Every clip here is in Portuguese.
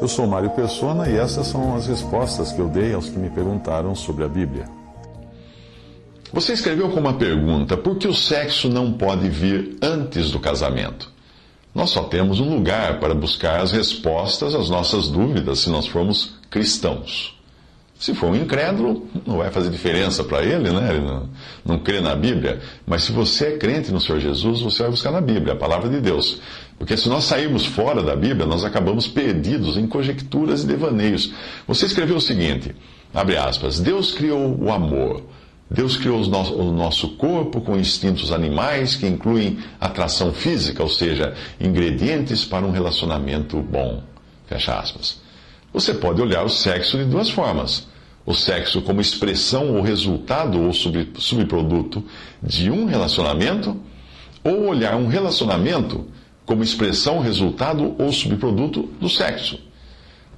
Eu sou Mário Persona e essas são as respostas que eu dei aos que me perguntaram sobre a Bíblia. Você escreveu com uma pergunta: por que o sexo não pode vir antes do casamento? Nós só temos um lugar para buscar as respostas às nossas dúvidas se nós formos cristãos. Se for um incrédulo, não vai fazer diferença para ele, né? Ele não crê na Bíblia. Mas se você é crente no Senhor Jesus, você vai buscar na Bíblia, a palavra de Deus. Porque se nós sairmos fora da Bíblia, nós acabamos perdidos em conjecturas e devaneios. Você escreveu o seguinte, abre aspas, Deus criou o amor. Deus criou o nosso corpo com instintos animais que incluem atração física, ou seja, ingredientes para um relacionamento bom. Fecha aspas. Você pode olhar o sexo de duas formas. O sexo como expressão ou resultado ou subproduto de um relacionamento, ou olhar um relacionamento como expressão, resultado ou subproduto do sexo.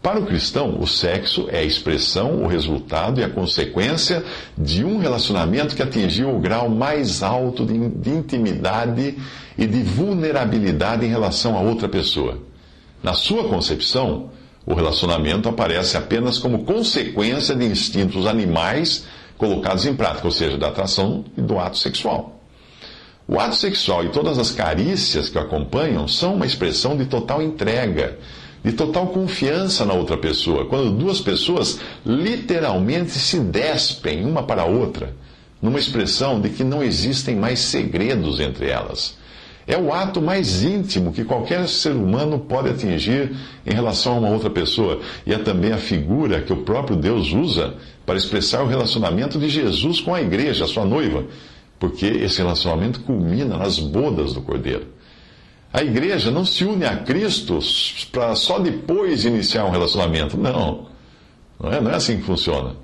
Para o cristão, o sexo é a expressão, o resultado e a consequência de um relacionamento que atingiu o grau mais alto de intimidade e de vulnerabilidade em relação a outra pessoa. Na sua concepção, o relacionamento aparece apenas como consequência de instintos animais colocados em prática, ou seja, da atração e do ato sexual. O ato sexual e todas as carícias que o acompanham são uma expressão de total entrega, de total confiança na outra pessoa, quando duas pessoas literalmente se despem uma para a outra, numa expressão de que não existem mais segredos entre elas. É o ato mais íntimo que qualquer ser humano pode atingir em relação a uma outra pessoa. E é também a figura que o próprio Deus usa para expressar o relacionamento de Jesus com a igreja, a sua noiva, porque esse relacionamento culmina nas bodas do Cordeiro. A igreja não se une a Cristo para só depois iniciar um relacionamento. Não é assim que funciona.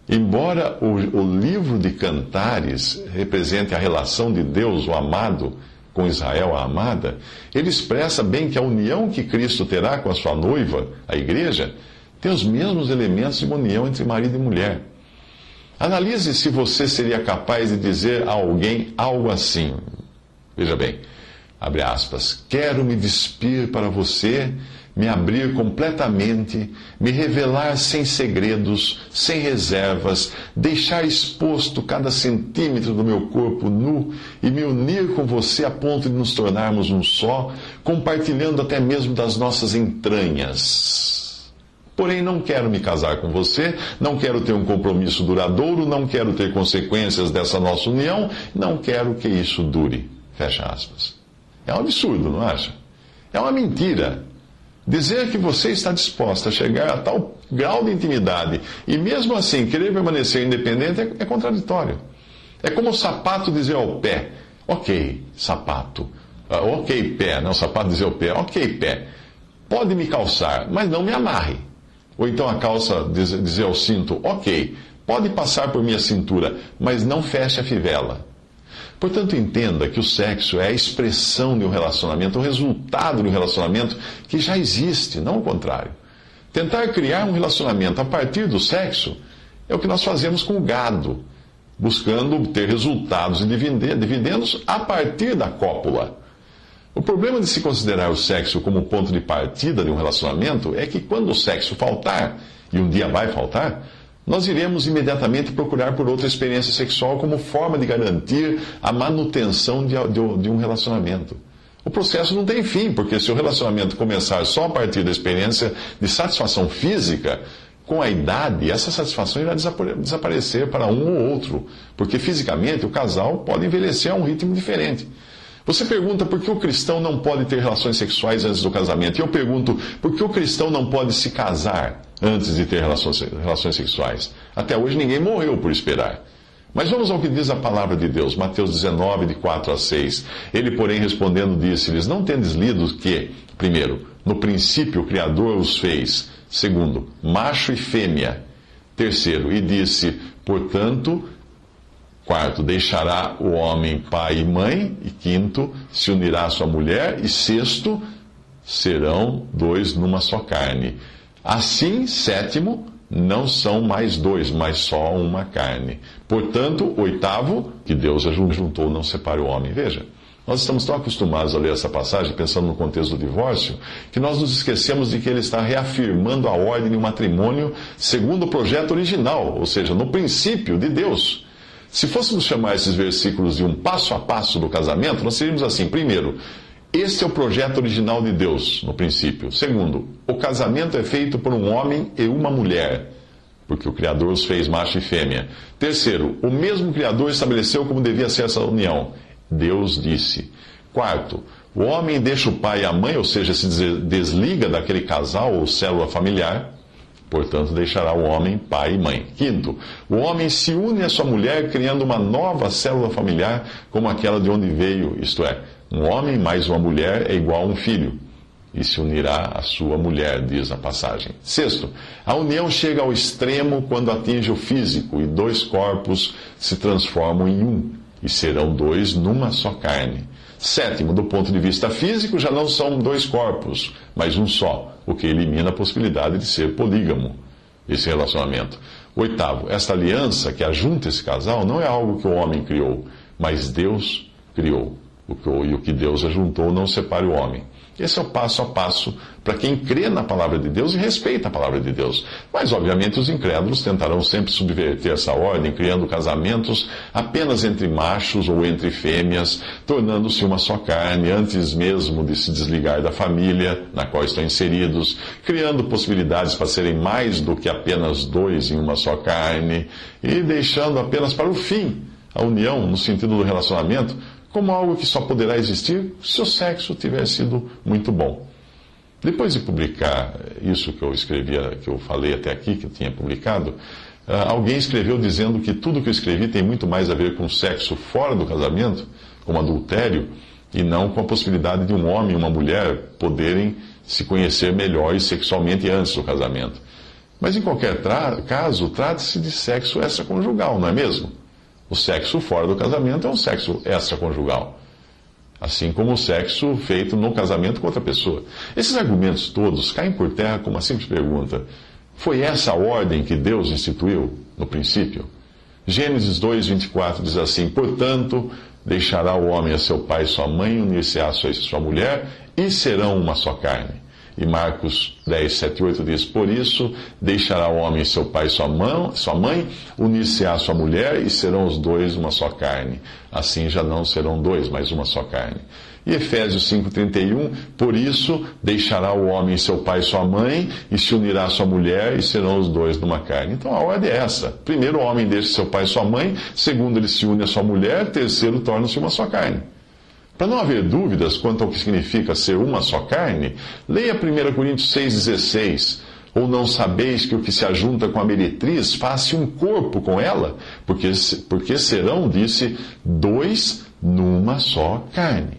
Embora o livro de Cantares represente a relação de Deus, o amado, com Israel, a amada, ele expressa bem que a união que Cristo terá com a sua noiva, a igreja, tem os mesmos elementos de uma união entre marido e mulher. Analise se você seria capaz de dizer a alguém algo assim. Veja bem, abre aspas, quero me despir para você, me abrir completamente, me revelar sem segredos, sem reservas, deixar exposto cada centímetro do meu corpo nu e me unir com você a ponto de nos tornarmos um só, compartilhando até mesmo das nossas entranhas. Porém, não quero me casar com você, não quero ter um compromisso duradouro, não quero ter consequências dessa nossa união, não quero que isso dure. Fecha aspas. É um absurdo, não acha? É uma mentira. Dizer que você está disposta a chegar a tal grau de intimidade e mesmo assim querer permanecer independente é contraditório. É como o sapato dizer ao pé, ok, sapato, ok, pé, não, o sapato dizer ao pé, ok, pé, pode me calçar, mas não me amarre. Ou então a calça dizer ao cinto, ok, pode passar por minha cintura, mas não feche a fivela. Portanto, entenda que o sexo é a expressão de um relacionamento, o resultado de um relacionamento que já existe, não o contrário. Tentar criar um relacionamento a partir do sexo é o que nós fazemos com o gado, buscando obter resultados e dividendos a partir da cópula. O problema de se considerar o sexo como ponto de partida de um relacionamento é que quando o sexo faltar, e um dia vai faltar, nós iremos imediatamente procurar por outra experiência sexual como forma de garantir a manutenção de um relacionamento. O processo não tem fim, porque se o relacionamento começar só a partir da experiência de satisfação física, com a idade, essa satisfação irá desaparecer para um ou outro, porque fisicamente o casal pode envelhecer a um ritmo diferente. Você pergunta por que o cristão não pode ter relações sexuais antes do casamento. E eu pergunto, por que o cristão não pode se casar antes de ter relações sexuais? Até hoje ninguém morreu por esperar. Mas vamos ao que diz a palavra de Deus, Mateus 19, de 4 a 6. Ele, porém, respondendo, disse-lhes, não tendes lido que, primeiro, no princípio o Criador os fez, segundo, macho e fêmea, terceiro, e disse, portanto, quarto, deixará o homem pai e mãe, e quinto, se unirá à sua mulher, e sexto, serão dois numa só carne. Assim, sétimo, não são mais dois, mas só uma carne. Portanto, oitavo, que Deus juntou, não separe o homem. Veja, Nós estamos tão acostumados a ler essa passagem, pensando no contexto do divórcio, que nós nos esquecemos de que ele está reafirmando a ordem do matrimônio segundo o projeto original, ou seja, no princípio de Deus. Se fôssemos chamar esses versículos de um passo a passo do casamento, nós seríamos assim: primeiro, este é o projeto original de Deus, no princípio. Segundo, o casamento é feito por um homem e uma mulher, porque o Criador os fez macho e fêmea. Terceiro, o mesmo Criador estabeleceu como devia ser essa união. Deus disse. Quarto, o homem deixa o pai e a mãe, ou seja, se desliga daquele casal ou célula familiar, portanto deixará o homem pai e mãe. Quinto, o homem se une à sua mulher, criando uma nova célula familiar, como aquela de onde veio, isto é, um homem mais uma mulher é igual a um filho, e se unirá à sua mulher, diz a passagem. Sexto, a união chega ao extremo quando atinge o físico, e dois corpos se transformam em um, e serão dois numa só carne. Sétimo, do ponto de vista físico, já não são dois corpos, mas um só, o que elimina a possibilidade de ser polígamo, esse relacionamento. Oitavo, esta aliança que ajunta esse casal não é algo que o homem criou, mas Deus criou. E o que Deus ajuntou não separe o homem. Esse é o passo a passo para quem crê na palavra de Deus e respeita a palavra de Deus. Mas, obviamente, os incrédulos tentarão sempre subverter essa ordem, criando casamentos apenas entre machos ou entre fêmeas, tornando-se uma só carne, antes mesmo de se desligar da família na qual estão inseridos, criando possibilidades para serem mais do que apenas dois em uma só carne, e deixando apenas para o fim a união, no sentido do relacionamento, como algo que só poderá existir se o sexo tiver sido muito bom. Depois de publicar isso que eu escrevi, que eu falei até aqui, que eu tinha publicado, alguém escreveu dizendo que tudo que eu escrevi tem muito mais a ver com sexo fora do casamento, como adultério, e não com a possibilidade de um homem e uma mulher poderem se conhecer melhor e sexualmente antes do casamento. Mas em qualquer caso, trata-se de sexo extraconjugal, não é mesmo? O sexo fora do casamento é um sexo extraconjugal, assim como o sexo feito no casamento com outra pessoa. Esses argumentos todos caem por terra com uma simples pergunta: foi essa a ordem que Deus instituiu no princípio? Gênesis 2:24 diz assim: portanto, deixará o homem a seu pai e sua mãe, unir-se-á a sua mulher, e serão uma só carne. E Marcos 10:7-8 diz: por isso, deixará o homem seu pai e sua mãe, unir-se-á a sua mulher, e serão os dois uma só carne. Assim já não serão dois, mas uma só carne. E Efésios 5:31, por isso, deixará o homem seu pai e sua mãe, e se unirá a sua mulher, e serão os dois numa carne. Então a ordem é essa: primeiro o homem deixa seu pai e sua mãe, segundo ele se une à sua mulher, terceiro torna-se uma só carne. Para não haver dúvidas quanto ao que significa ser uma só carne, leia 1 Coríntios 6,16. Ou não sabeis que o que se ajunta com a meretriz faz-se um corpo com ela? Porque serão, disse, dois numa só carne.